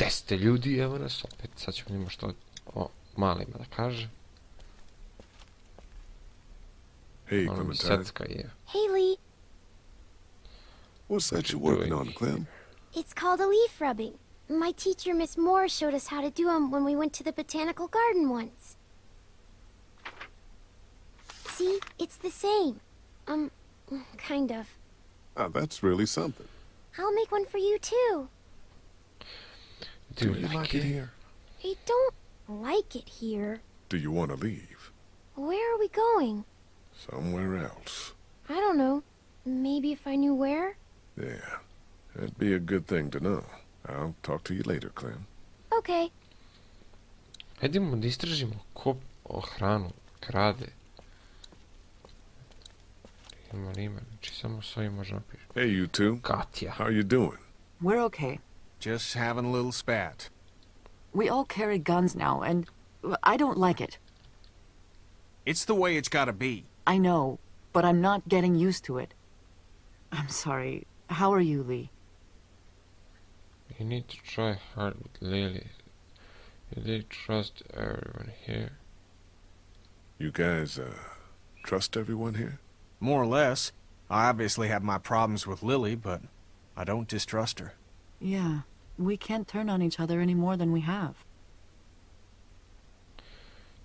Gde ste ljudi? Evo nas opet. Sad ćemo njima što o malima da kaže. Hey, Clementine. Hey, Lee. What's that you're working on, Clem? It's called a leaf rubbing. My teacher, Miss Moore, showed us how to do them when we went to the botanical garden once. See, it's the same. Kind of. Oh, that's really something. I'll make one for you, too. Do you like it here? I don't like it here. Do you want to leave? Where are we going? Somewhere else. I don't know. Maybe if I knew where? Yeah, that'd be a good thing to know. I'll talk to you later, Clem. Okay. Hajdemo da istražimo ko hranu krade. Ima li ime, znači samo s ovim možemo piši. Hey, you two. Katja. How you doing? We're okay. Just having a little spat. We all carry guns now, and I don't like it. It's the way it's gotta be. I know, but I'm not getting used to it. I'm sorry. How are you, Lee? You need to try hard with Lily. You did trust everyone here. You guys, trust everyone here? More or less. I obviously have my problems with Lily, but I don't distrust her. Yeah, we can't turn on each other any more than we have.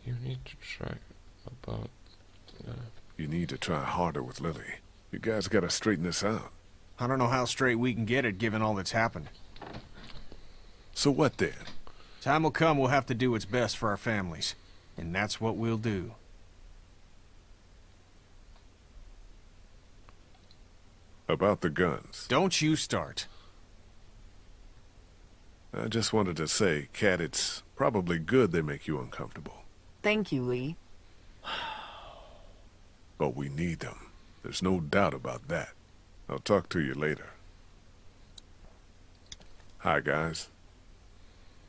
You need to try about... You need to try harder with Lily. You guys gotta straighten this out. I don't know how straight we can get it given all that's happened. So what then? Time will come we'll have to do what's best for our families. And that's what we'll do. About the guns. Don't you start. I just wanted to say, Kat, it's probably good they make you uncomfortable. Thank you, Lee. But we need them. There's no doubt about that. I'll talk to you later. Hi, guys.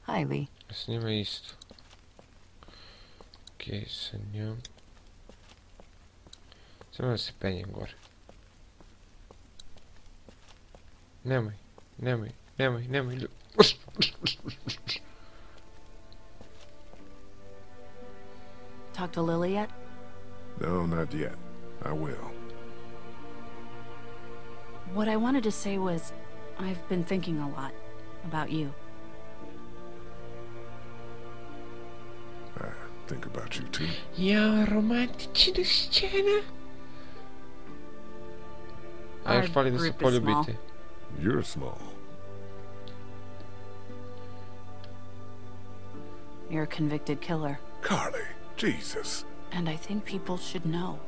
Hi, Lee. S njima isto. Okej, sa njom. Samo da se penjem gore. Nemoj. Talk to Lily yet? No, not yet. I will. What I wanted to say was, I've been thinking a lot about you. I think about you too. Ja, romantična scena. A još fali da se poljubite. You're small. You're a convicted killer. Carly, Jesus. And I think people should know.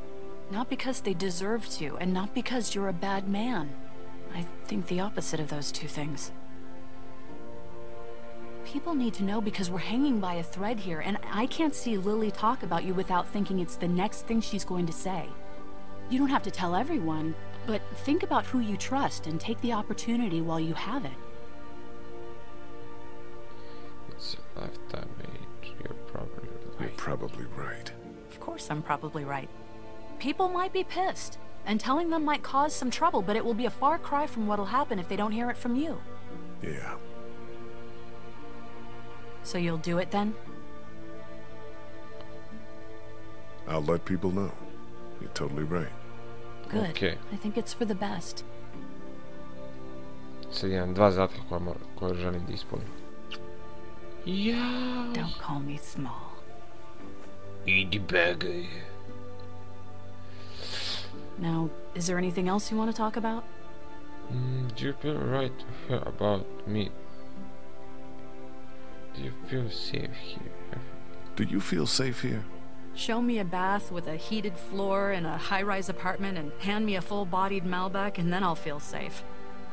Not because they deserve to, and not because you're a bad man. I think the opposite of those two things. People need to know because we're hanging by a thread here, and I can't see Lily talk about you without thinking it's the next thing she's going to say. You don't have to tell everyone, but think about who you trust and take the opportunity while you have it. It's a lifetime age. You're probably right. Of course I'm probably right. People might be pissed, and telling them might cause some trouble, but it will be a far cry from what'll happen if they don't hear it from you. Yeah. So you'll do it then? I'll let people know. You're totally right. Good. Okay. I think it's for the best. Sad imam dva zadatka koja želim da ispunim. Ja. Don't call me small. Idi begaj. Now, is there anything else you want to talk about? Do you feel right to hear about me? Do you feel safe here? Do you feel safe here? Show me a bath with a heated floor in a high-rise apartment and hand me a full-bodied Malbec and then I'll feel safe.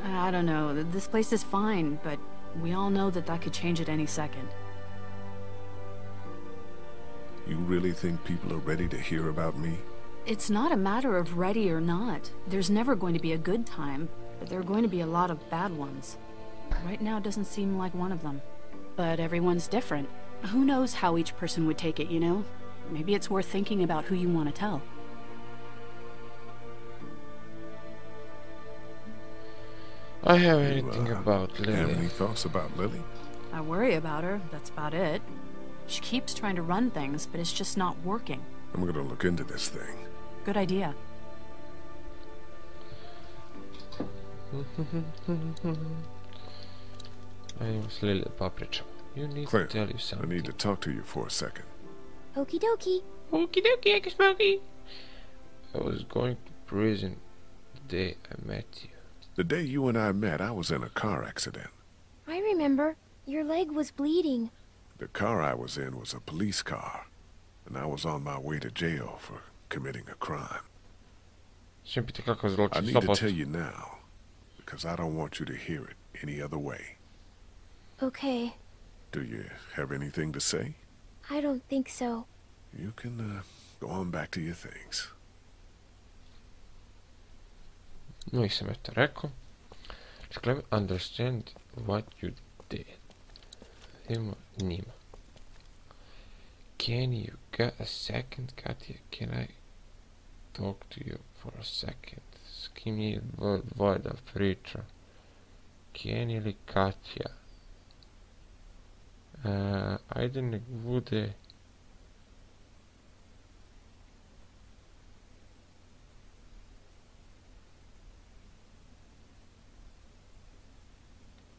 I don't know, this place is fine, but we all know that could change at any second. You really think people are ready to hear about me? It's not a matter of ready or not. There's never going to be a good time, but there are going to be a lot of bad ones. Right now doesn't seem like one of them. But everyone's different. Who knows how each person would take it, you know? Maybe it's worth thinking about who you want to tell. I have anything about Lily. Have any thoughts about Lily? I worry about her, that's about it. She keeps trying to run things, but it's just not working. I'm gonna look into this thing. Good idea. Ajmo s Lily pa pričamo. You need to Clint, tell you I something. need to talk to you for a second. Okie dokie. Okie dokie, Eki Smoky. I was going to prison the day I met you. The day you and I met, I was in a car accident. I remember. Your leg was bleeding. The car I was in was a police car, and I was on my way to jail for committing a crime. Še pita kako I zločin, need to 100%. tell you now, because I don't want you to hear it any other way. Okay. Do you have anything to say? I don't think so. You can go on back to your things. Nisam eto rekao. Just let me understand what you did. Idemo njima. Can you get a second, Katja? Can I talk to you for a second? S kim je dvoje da priča? Kenji ili Katja? Ajde nek bude...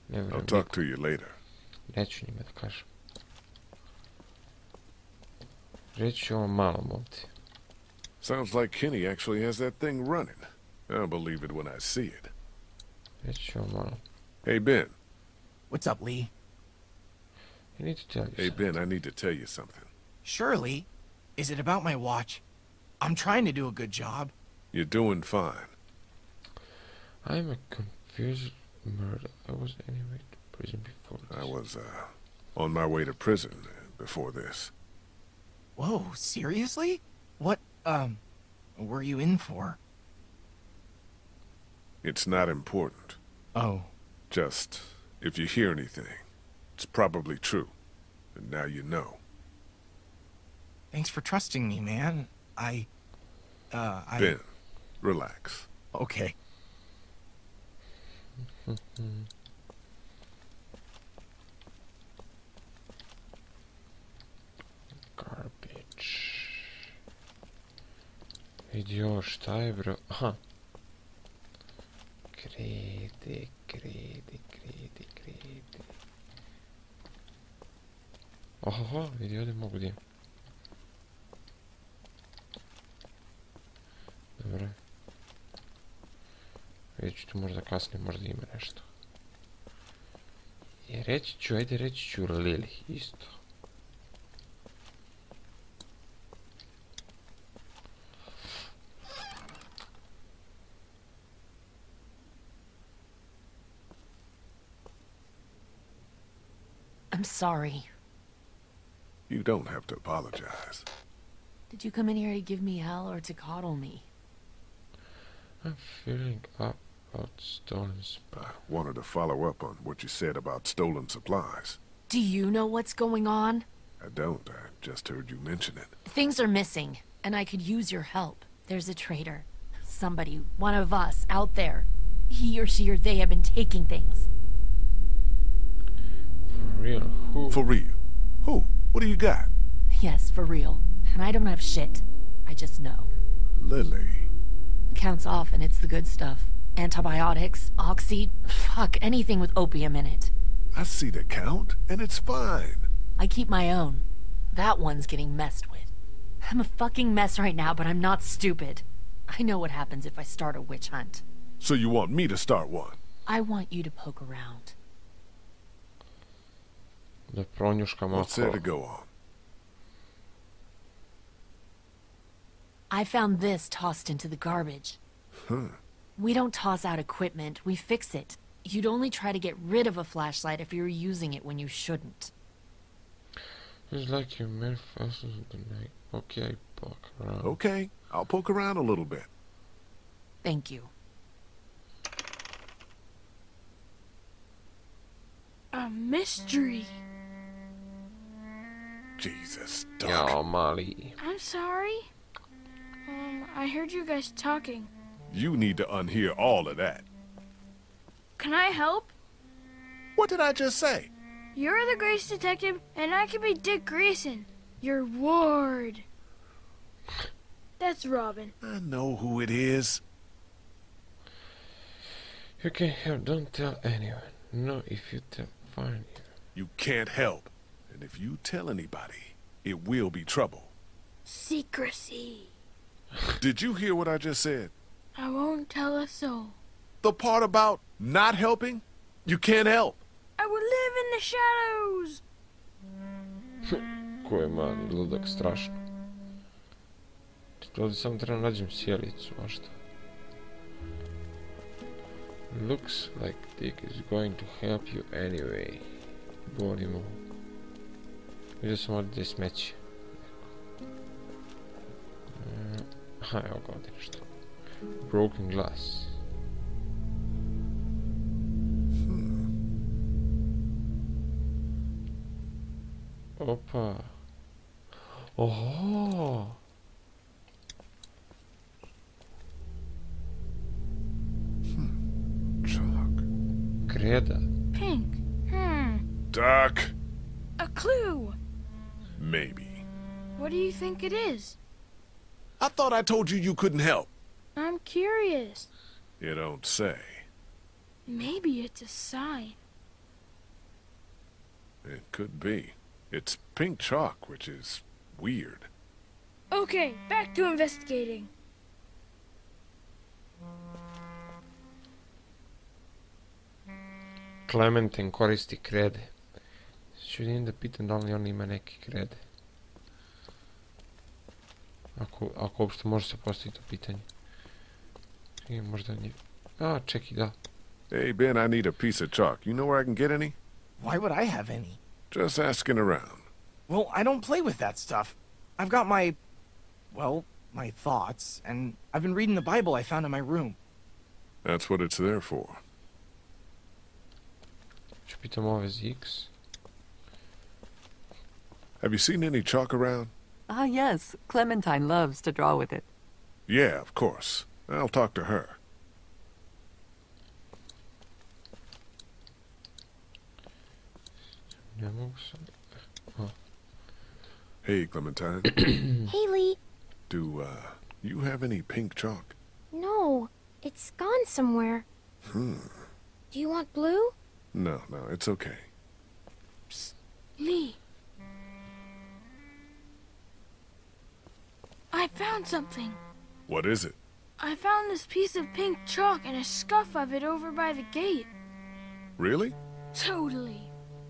Ne I'll vjerujem talk niko. to you later. Neću njima da kažem. Reći ću ovom malom ovdje. Sounds like Kenny actually has that thing running. I'll believe it when I see it. Reći ću ovom malom. Hey, Ben. What's up, Lee? I need to tell you Hey, something. Ben, I need to tell you something. Sure, Lee. Is it about my watch? I'm trying to do a good job. You're doing fine. I'm a confused murder. I was anyway to prison before this. I was, on my way to prison before this. Whoa, seriously? What, were you in for? It's not important. Oh. Just, if you hear anything, it's probably true. And now you know. Thanks for trusting me, man. Ben, relax. Okay. Garbage. Vidio, šta je bro? Aha. Kredi. Ohoho, vidi ovdje mogu gdje. Dobro. Vidjet ću tu možda kasnije, možda ima nešto. I reći ću Lily, isto. I'm sorry. You don't have to apologize. Did you come in here to give me hell or to coddle me? I'm feeling up about stolen I wanted to follow up on what you said about stolen supplies. Do you know what's going on? I don't. I just heard you mention it. Things are missing, and I could use your help. There's a traitor. Somebody, one of us, out there. He or she or they have been taking things. For real, who? For real? Who? What do you got? Yes, for real. And I don't have shit. I just know. Lily. Counts off, and it's the good stuff. Antibiotics, oxy, fuck, anything with opium in it. I see the count, and it's fine. I keep my own. That one's getting messed with. I'm a fucking mess right now, but I'm not stupid. I know what happens if I start a witch hunt. So you want me to start one? I want you to poke around. Da pronjuškam What's there to oko. go on? I found this tossed into the garbage. Huh. We don't toss out equipment, we fix it. You'd only try to get rid of a flashlight if you were using it when you shouldn't. It's like you made faster than I. Okay, poke around. Okay, I'll poke around a little bit. Thank you. A mystery. Jesus, Doc. Jao, mali. I'm sorry. I heard you guys talking. You need to unhear all of that. Can I help? What did I just say? You're the Grace detective, and I can be Dick Grayson, your ward. That's Robin. I know who it is. You can help, don't tell anyone. No, if you tell, fine. You can't help. And if you tell anybody, it will be trouble. Secrecy. Did you hear what I just said? I won't tell a soul. The part about not helping? You can't help. I will live in the shadows. Ko je man, ludak, strašno. Ovdje samo treba nađem sjelicu, a šta? Looks like Dick is going to help you anyway. Bolimo. Vidio sam ovdje smeće. Aha, evo ga ovdje nešto. Broken glass. Opa. Oho. Chalk. Kreda. Pink. Doc. A clue. Maybe. What do you think it is? I thought I told you you couldn't help. I'm curious. You don't say. Maybe it's a sign. It could be. It's pink chalk, which is weird. Okay, back to investigating. Clementine koristi krede. Ću vidim da pitam da li on ima neki krede. Ako uopšte može se postaviti to pitanje. I možda nije... A, čekaj, da. Hey, Ben, I need a piece of chalk. You know where I can get any? Why would I have any? Just asking around. Well, I don't play with that stuff. I've got my thoughts, and I've been reading the Bible I found in my room. That's what it's there for. Ću pitam ove X. Have you seen any chalk around? Ah, yes. Clementine loves to draw with it. Yeah, of course. I'll talk to her. Ne mogu sam... Hey, Clementine. Hey, Lee. Do, you have any pink chalk? No, it's gone somewhere. Do you want blue? No, it's okay. Psst, Lee. I found something. What is it? I found this piece of pink chalk and a scuff of it over by the gate. Really? Totally.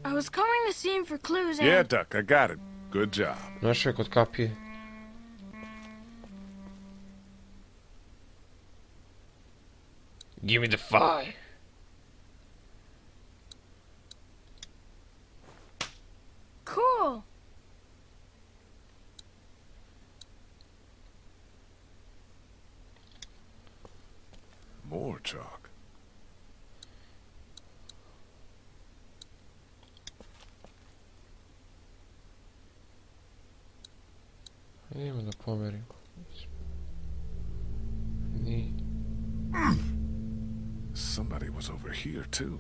I was combing the scene for clues and... Yeah, Duck, I got it. Good job. Našao je kod kapije. Give me the fire. Cool. More chalk. Idemo da pomerim. Nije. Somebody was over here, too.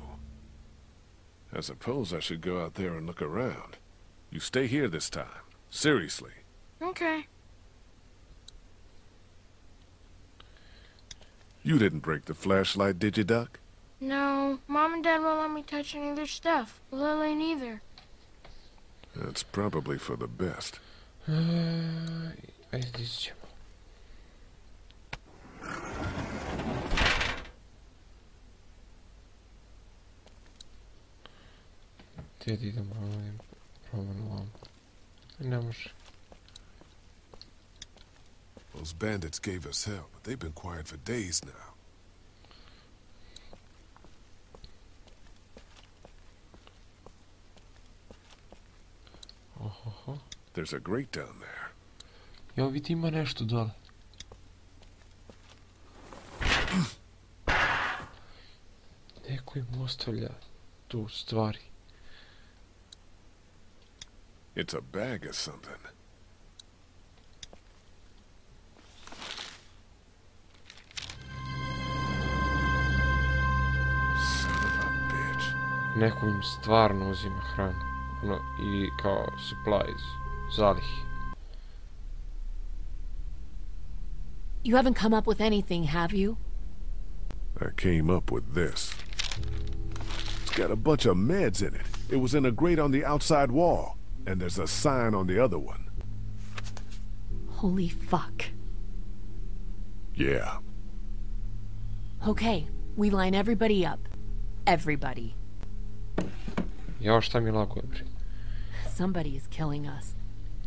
I suppose I should go out there and look around. You stay here this time. Seriously. Okay. You didn't break the flashlight, did you, Duck? No, Mom and Dad won't let me touch any of their stuff. Lily neither. That's probably for the best. Ajde, ići ćemo. Gdje da idemo ovdje? Probamo ovom. Ne može. Those bandits gave us hell, but they've been quiet for days now. Ohoho. There's a grate down there. Jel vidi ima nešto dole? Neko im ostavlja tu stvari. It's a bag of something. Son of a bitch. Neko im stvarno uzima hranu. Ono, i kao supplies, zalihi. You haven't come up with anything, have you? I came up with this. It's got a bunch of meds in it. It was in a grate on the outside wall. And there's a sign on the other one. Holy fuck. Yeah. Okay, we line everybody up. Everybody. Jao, šta mi laguje, bre? Somebody is killing us.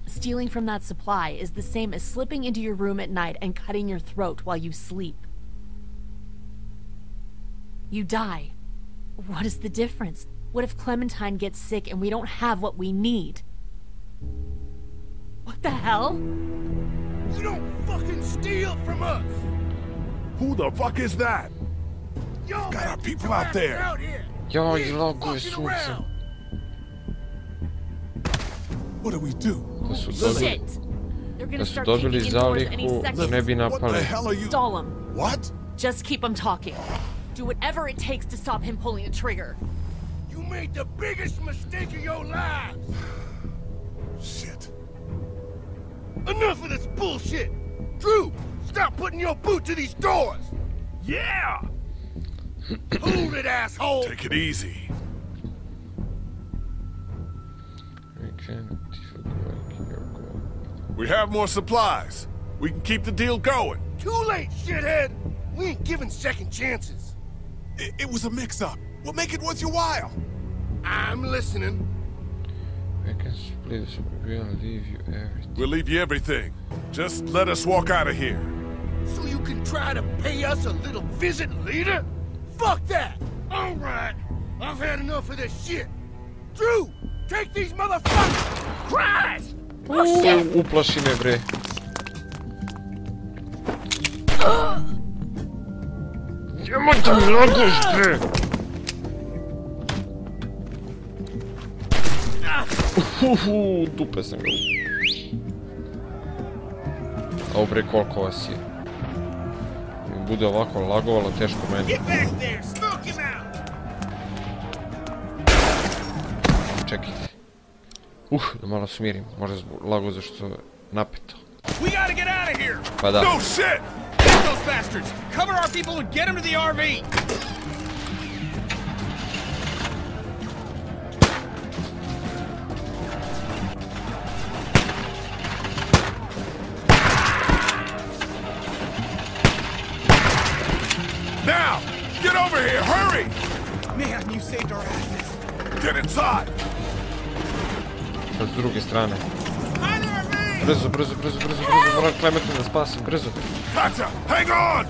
Stealing from that supply is the same as slipping into your room at night and cutting your throat while you sleep. You die. What is the difference? What if Clementine gets sick and we don't have what we need? What the hell? You don't fucking steal from us! Who the fuck is that? Y'all Got our people out there. Jao, i laguje sunce. What do we do? Da su dobili, Shit! They're gonna da su start dobili kicking in doors any zalihu, second. ne bi What the napali. hell are you? Stall him. What? Just keep him talking. Do whatever it takes to stop him pulling the trigger. You made the biggest mistake of your lives! Shit. Enough of this bullshit! Drew, stop putting your boot to these doors! Yeah! Hold it, asshole! Take it easy. We have more supplies. We can keep the deal going. Too late, shithead! We ain't giving second chances. It was a mix-up. We'll make it worth your while. I'm listening. I can split this, we'll leave you everything. We'll leave you everything. Just let us walk out of here. So you can try to pay us a little visit later? Fuck that! Alright, I've had enough of this shit. Drew, take these motherfuckers! Christ! Uplaši me, bre. Jemate mi laguješ, bre. Dupe sam ga. Ovo, bre, koliko vas je. Mi bude ovako lagovalo, teško meni. Čekajte. Da malo smirim, možda lago zašto je napeto. Pa da. No shit! Get those bastards! Cover our people and get them to the RV! Now! Get over here! Hurry! Man, you saved our asses. Get inside! Sad s druge strane. Brzo, moram Clementine da spasim, brzo. Gotcha! Hang on!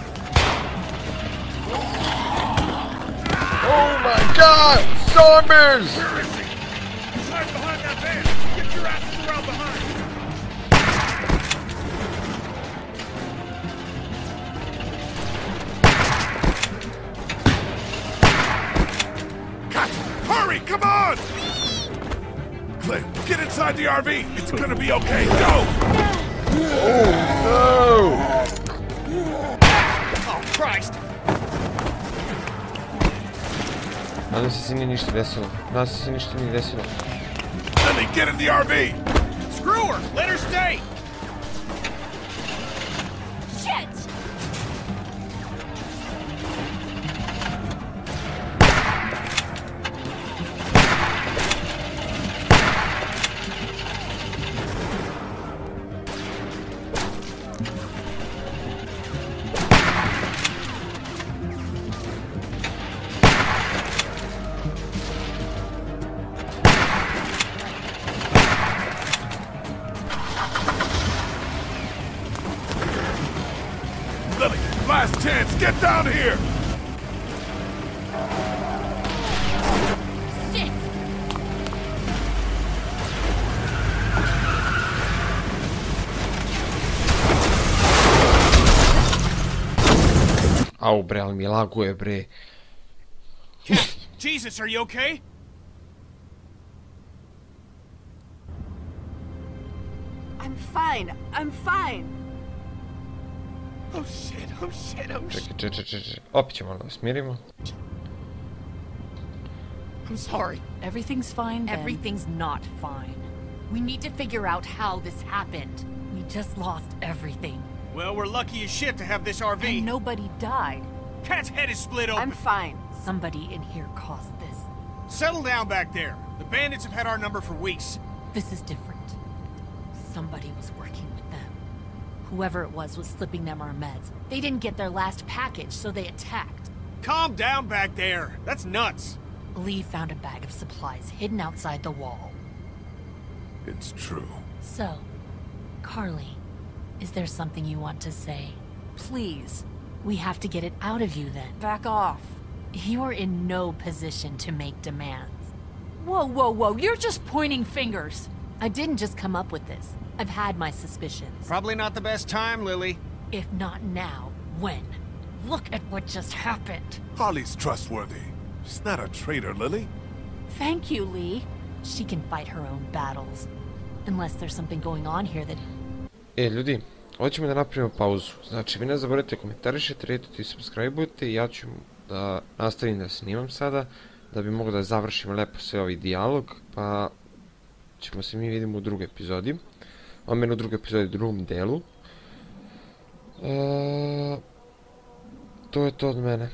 Oh my god! Zombies! Hide behind that van! Get your asses around behind! Gotcha! Hurry! Come on! Clint, get inside the RV! It's gonna be okay! Go! Oh no! Oh, Christ! Nadam se nije ništa desilo. Nadam se ništa nije desilo. Lily, get in the RV! Screw her! Let her stay! Shit! Lily, last chance! Get down here! Shit! Au bre, ali mi laguje bre. Jesus, are you okay? I'm fine. I'm fine. Oh shit, oh shit, oh shit. Čekaj. Opet ćemo da smirimo. I'm sorry. Everything's fine, Ben. Everything's not fine. We need to figure out how this happened. We just lost everything. Well, we're lucky as shit to have this RV. And nobody died. Cat's head is split open. I'm fine. Somebody in here caused this. Settle down back there. The bandits have had our number for weeks. This is different. Somebody was working with them. Whoever it was slipping them our meds. They didn't get their last package, so they attacked. Calm down back there. That's nuts. Lee found a bag of supplies hidden outside the wall. It's true. So, Carly, is there something you want to say? Please. We have to get it out of you then. Back off. You're in no position to make demands. Whoa, whoa, whoa. You're just pointing fingers. I didn't just come up with this. I've had my suspicions. Probably not the best time, Lily. If not now, when? Look at what just happened. Holly's trustworthy. She's not a traitor, Lily. Thank you, Lee. She can fight her own battles. Unless there's something going on here that... Ljudi, hoćemo da napravimo pauzu. Znači, vi ne zaboravite komentarišete, retite i subscribe-ujte i ja ću da nastavim da snimam sada, da bi mogao da završim lepo sve ovaj dijalog, pa ćemo se mi vidimo u drugoj epizodi. U drugoj epizodi, u drugom delu. To je to od mene.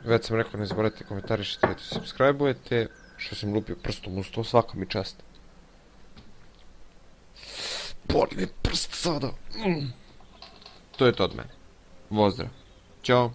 Već sam rekao, ne zaboravite komentarišete, retite i subscribe-ujte. Što sam lupio prstom u sto, svaka mi čast. Boli mi prst sada. To je to od mene. Pozdrav. Ćao.